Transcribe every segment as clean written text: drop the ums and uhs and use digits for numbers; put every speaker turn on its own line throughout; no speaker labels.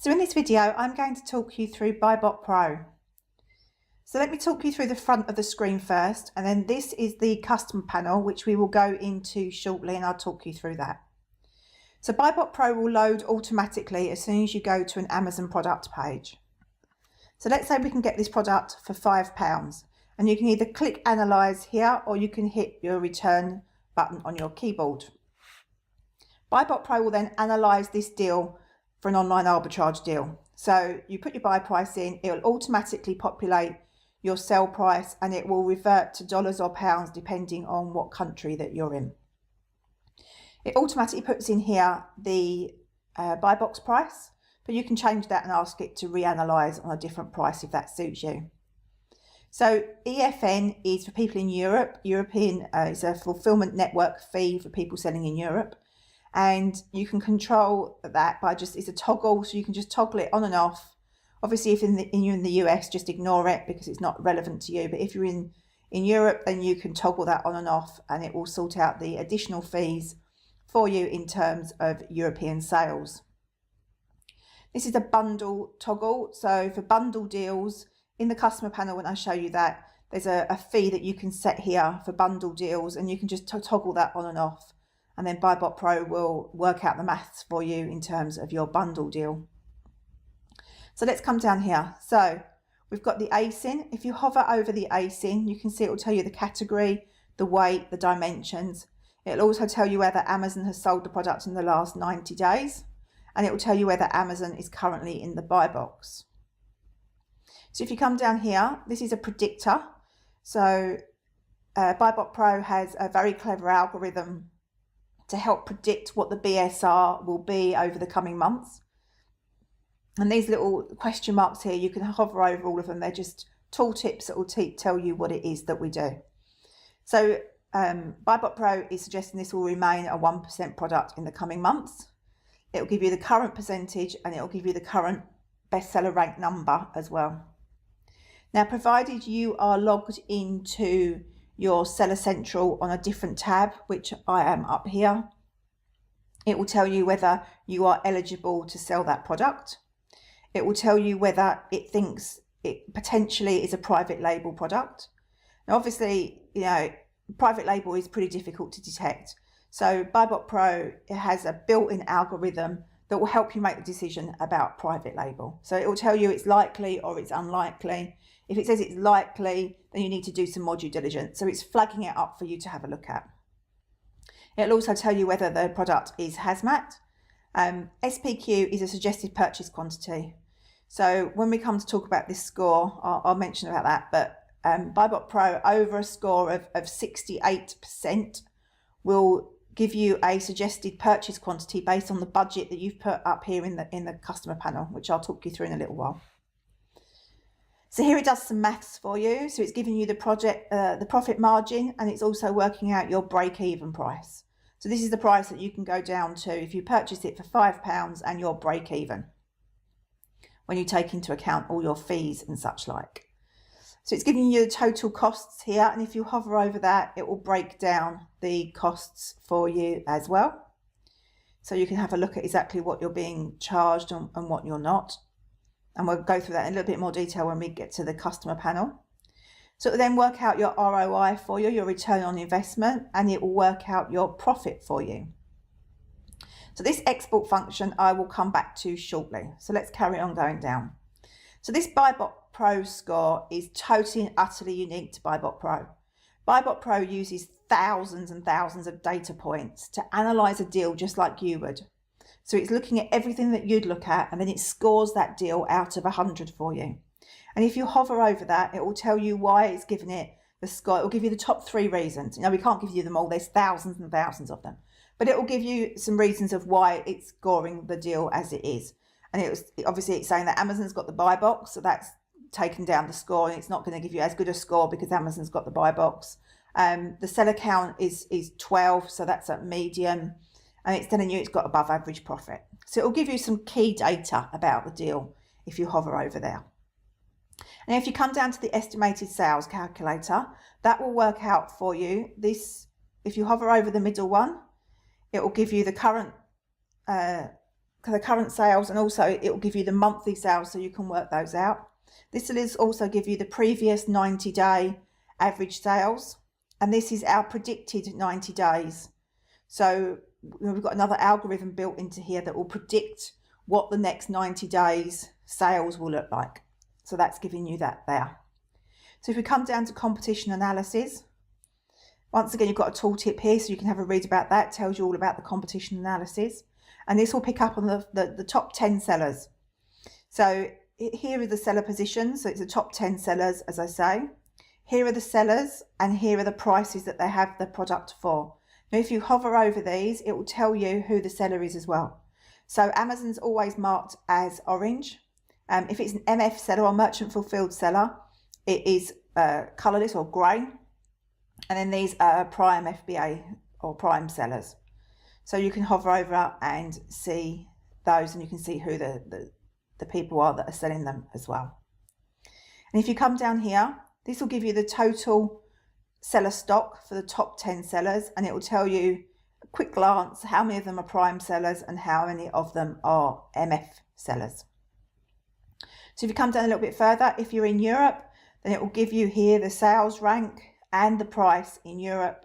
So in this video, I'm going to talk you through BuyBotPro. So let me talk you through the front of the screen first, and then this is the customer panel, which we will go into shortly, and I'll talk you through that. So BuyBotPro will load automatically as soon as you go to an Amazon product page. So let's say we can get this product for £5, and you can either click Analyze here, or you can hit your return button on your keyboard. BuyBotPro will then analyze this deal for an online arbitrage deal. So you put your buy price in, it will automatically populate your sell price, and it will revert to dollars or pounds depending on what country that you're in. It automatically puts in here the buy box price, but you can change that and ask it to reanalyze on a different price if that suits you. So EFN is for people in Europe. European is a fulfillment network fee for people selling in Europe. And you can control that by it's a toggle, so you can just toggle it on and off. Obviously, if you're in the US, just ignore it because it's not relevant to you. But if you're in Europe, then you can toggle that on and off, and it will sort out the additional fees for you in terms of European sales. This is a bundle toggle. So for bundle deals, in the customer panel, when I show you that, there's a fee that you can set here for bundle deals, and you can just toggle that on and off. And then BuyBotPro will work out the maths for you in terms of your bundle deal. So let's come down here. So we've got the ASIN. If you hover over the ASIN, you can see it will tell you the category, the weight, the dimensions. It'll also tell you whether Amazon has sold the product in the last 90 days. And it will tell you whether Amazon is currently in the buy box. So if you come down here, this is a predictor. So BuyBotPro has a very clever algorithm to help predict what the BSR will be over the coming months. And these little question marks here, you can hover over all of them. They're just tooltips that will tell you what it is that we do. So BuyBotPro is suggesting this will remain a 1% product in the coming months. It will give you the current percentage, and it will give you the current bestseller rank number as well. Now, provided you are logged into your Seller Central on a different tab, which I am up here, it will tell you whether you are eligible to sell that product. It will tell you whether it thinks it potentially is a private label product. Now, obviously, private label is pretty difficult to detect. So BuyBotPro, it has a built-in algorithm that will help you make the decision about private label. So it will tell you it's likely or it's unlikely. If it says it's likely, then you need to do some more due diligence. So it's flagging it up for you to have a look at. It'll also tell you whether the product is hazmat. SPQ is a suggested purchase quantity. So when we come to talk about this score, I'll mention about that. But BuyBotPro over a score of 68% will give you a suggested purchase quantity based on the budget that you've put up here in the customer panel, which I'll talk you through in a little while. So here it does some maths for you. So it's giving you the profit margin, and it's also working out your break-even price. So this is the price that you can go down to if you purchase it for £5 and your break-even, when you take into account all your fees and such like. So it's giving you the total costs here, and if you hover over that, it will break down the costs for you as well. So you can have a look at exactly what you're being charged and what you're not. And we'll go through that in a little bit more detail when we get to the customer panel. So it will then work out your ROI for you, your return on investment, and it will work out your profit for you. So this export function I will come back to shortly. So let's carry on going down. So this BuyBotPro score is totally and utterly unique to BuyBotPro. BuyBotPro uses thousands and thousands of data points to analyze a deal just like you would. So it's looking at everything that you'd look at, and then it scores that deal out of 100 for you. And if you hover over that, it will tell you why it's given it the score. It will give you the top 3 reasons. We can't give you them all. There's thousands and thousands of them. But it will give you some reasons of why it's scoring the deal as it is. And obviously it's saying that Amazon's got the buy box, so that's taken down the score, and it's not going to give you as good a score because Amazon's got the buy box. The seller count is 12, so that's at medium. And it's telling you it's got above average profit. So it will give you some key data about the deal if you hover over there. And if you come down to the estimated sales calculator, that will work out for you this. If you hover over the middle one, it will give you the current the current sales, and also it will give you the monthly sales so you can work those out. This will also give you the previous 90-day average sales, and this is our predicted 90 days. So we've got another algorithm built into here that will predict what the next 90 days sales will look like. So that's giving you that there. So if we come down to competition analysis, once again, you've got a tooltip here, so you can have a read about that. It tells you all about the competition analysis. And this will pick up on the top 10 sellers. So here are the seller positions. So it's the top 10 sellers, as I say. Here are the sellers, and here are the prices that they have the product for. Now, if you hover over these, it will tell you who the seller is as well. So Amazon's always marked as orange. If it's an MF seller or merchant fulfilled seller, it is colourless or grey. And then these are prime FBA or prime sellers. So you can hover over and see those, and you can see who the people are that are selling them as well. And if you come down here, this will give you the total seller stock for the top 10 sellers, and it will tell you a quick glance how many of them are prime sellers and how many of them are MF sellers. So if you come down a little bit further, if you're in Europe, then it will give you here the sales rank and the price in Europe.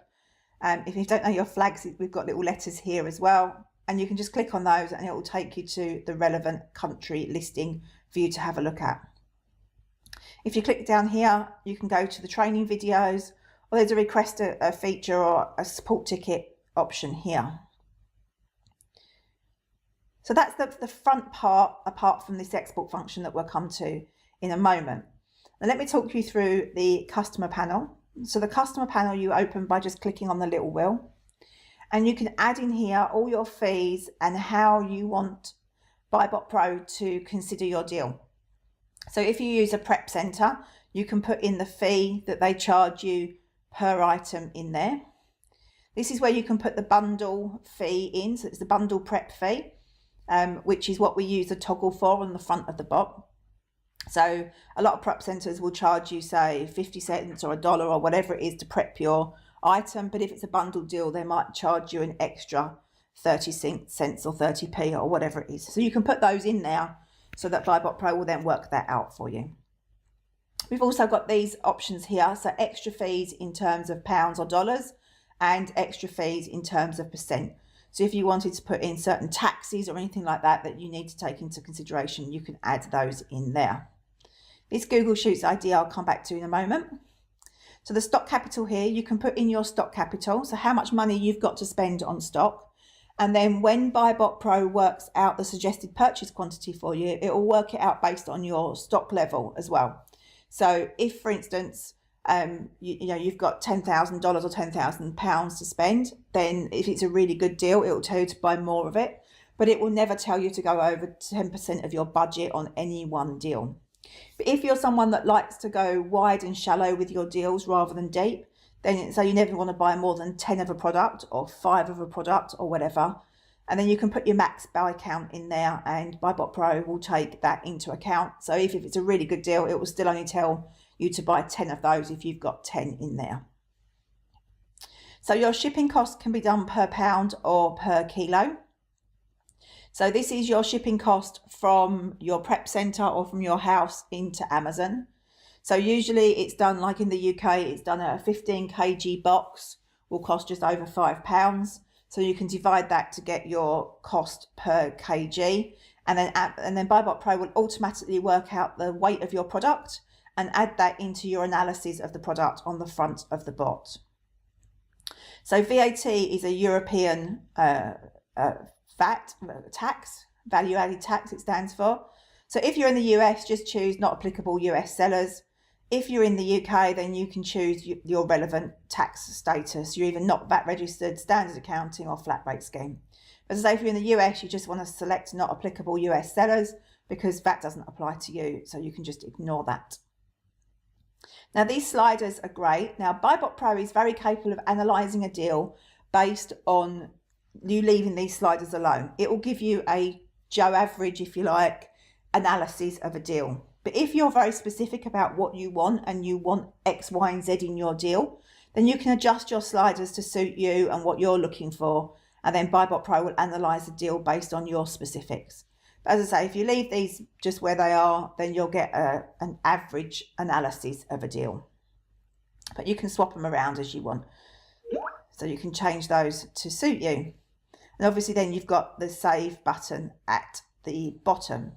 If you don't know your flags, we've got little letters here as well, and you can just click on those and it will take you to the relevant country listing for you to have a look at. If you click down here, you can go to the training videos, or there's a request a feature or a support ticket option here. So that's the front part, apart from this export function that we'll come to in a moment. Now let me talk you through the customer panel. So the customer panel you open by just clicking on the little wheel, and you can add in here all your fees and how you want BuyBotPro to consider your deal. So if you use a prep center, you can put in the fee that they charge you per item in there. This is where you can put the bundle fee in. So it's the bundle prep fee, which is what we use the toggle for on the front of the bot. So a lot of prep centers will charge you, say, 50 cents or $1 or whatever it is to prep your item. But if it's a bundle deal, they might charge you an extra 30 cents or 30p or whatever it is. So you can put those in there so that BuyBotPro will then work that out for you. We've also got these options here. So extra fees in terms of pounds or dollars, and extra fees in terms of percent. So if you wanted to put in certain taxes or anything like that that you need to take into consideration, you can add those in there. This Google Sheets ID I'll come back to in a moment. So the stock capital here, you can put in your stock capital, so how much money you've got to spend on stock. And then when BuyBotPro works out the suggested purchase quantity for you, it will work it out based on your stock level as well. So if, for instance, you've got $10,000 or £10,000 to spend, then if it's a really good deal, it will tell you to buy more of it, but it will never tell you to go over 10% of your budget on any one deal. But if you're someone that likes to go wide and shallow with your deals rather than deep, then so you never want to buy more than 10 of a product or 5 of a product or whatever, and then you can put your max buy count in there, and BuyBotPro will take that into account. So if it's a really good deal, it will still only tell you to buy 10 of those if you've got 10 in there. So your shipping cost can be done per pound or per kilo. So this is your shipping cost from your prep center or from your house into Amazon. So usually it's done, like in the UK, it's done a 15 kg box, will cost just over £5. So you can divide that to get your cost per kg, and then BuyBotPro will automatically work out the weight of your product and add that into your analysis of the product on the front of the bot. So VAT is a European VAT tax, value added tax it stands for. So if you're in the US, just choose not applicable US sellers. If you're in the UK, then you can choose your relevant tax status. You're either not VAT registered, standard accounting, or flat rate scheme. As I say, if you're in the US, you just want to select not applicable US sellers because VAT doesn't apply to you. So you can just ignore that. Now these sliders are great. Now BuyBotPro is very capable of analysing a deal based on you leaving these sliders alone. It will give you a Joe average, if you like, analysis of a deal. But if you're very specific about what you want and you want X, Y, and Z in your deal, then you can adjust your sliders to suit you and what you're looking for. and then BuyBotPro will analyse the deal based on your specifics. But as I say, if you leave these just where they are, then you'll get an average analysis of a deal. But you can swap them around as you want. So you can change those to suit you. And obviously then you've got the save button at the bottom.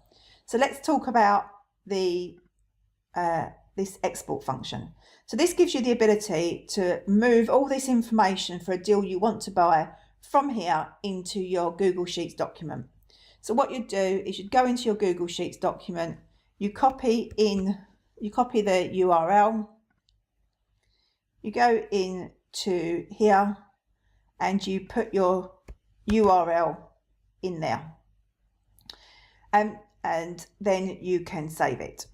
So let's talk about the this export function. So this gives you the ability to move all this information for a deal you want to buy from here into your Google Sheets document. So what you'd do is you'd go into your Google Sheets document, you copy the URL, you go into here and you put your URL in there, and then you can save it.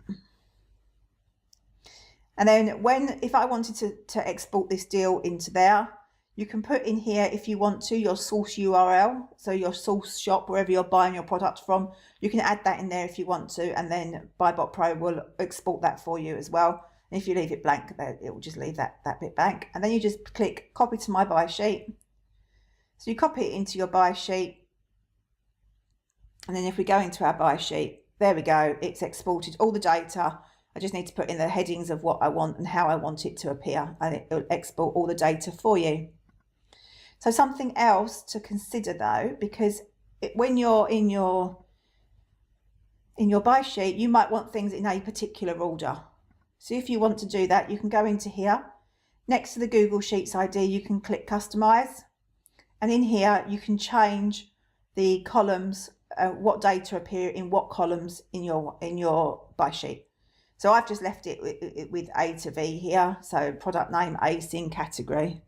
And then if I wanted to export this deal into there, you can put in here, if you want to, your source URL, so your source shop, wherever you're buying your product from, you can add that in there if you want to, and then BuyBotPro will export that for you as well. And if you leave it blank, it will just leave that bit blank. And then you just click copy to my buy sheet. So you copy it into your buy sheet. And then if we go into our buy sheet, there we go, it's exported all the data. I just need to put in the headings of what I want and how I want it to appear, and it will export all the data for you. So something else to consider though, because when you're in your buy sheet, you might want things in a particular order. So if you want to do that, you can go into here. Next to the Google Sheets ID, you can click Customize. And in here, you can change the columns, what data appear in what columns in your buy sheet. So I've just left it with A to V here. So product name, async category.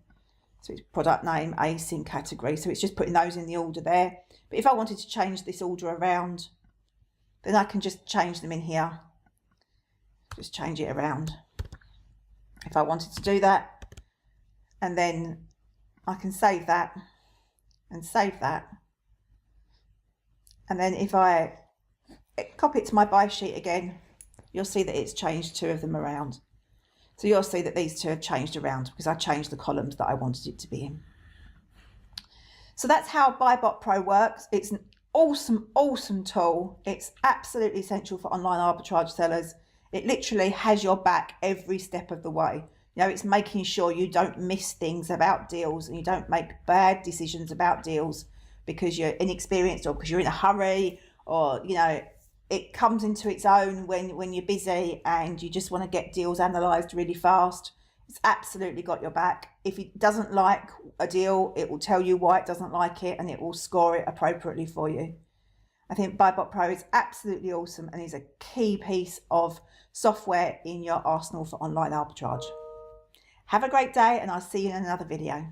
So it's product name, async category. So it's just putting those in the order there. But if I wanted to change this order around, then I can just change them in here. Just change it around if I wanted to do that. And then I can save that and save that. And then if I copy it to my buy sheet again, you'll see that it's changed two of them around. So you'll see that these two have changed around because I changed the columns that I wanted it to be in. So that's how BuyBotPro works. It's an awesome, awesome tool. It's absolutely essential for online arbitrage sellers. It literally has your back every step of the way. You know, it's making sure you don't miss things about deals and you don't make bad decisions about deals because you're inexperienced or because you're in a hurry, or, you know, it comes into its own when you're busy and you just want to get deals analysed really fast. It's absolutely got your back. If it doesn't like a deal, it will tell you why it doesn't like it and it will score it appropriately for you. I think BuyBotPro is absolutely awesome and is a key piece of software in your arsenal for online arbitrage. Have a great day and I'll see you in another video.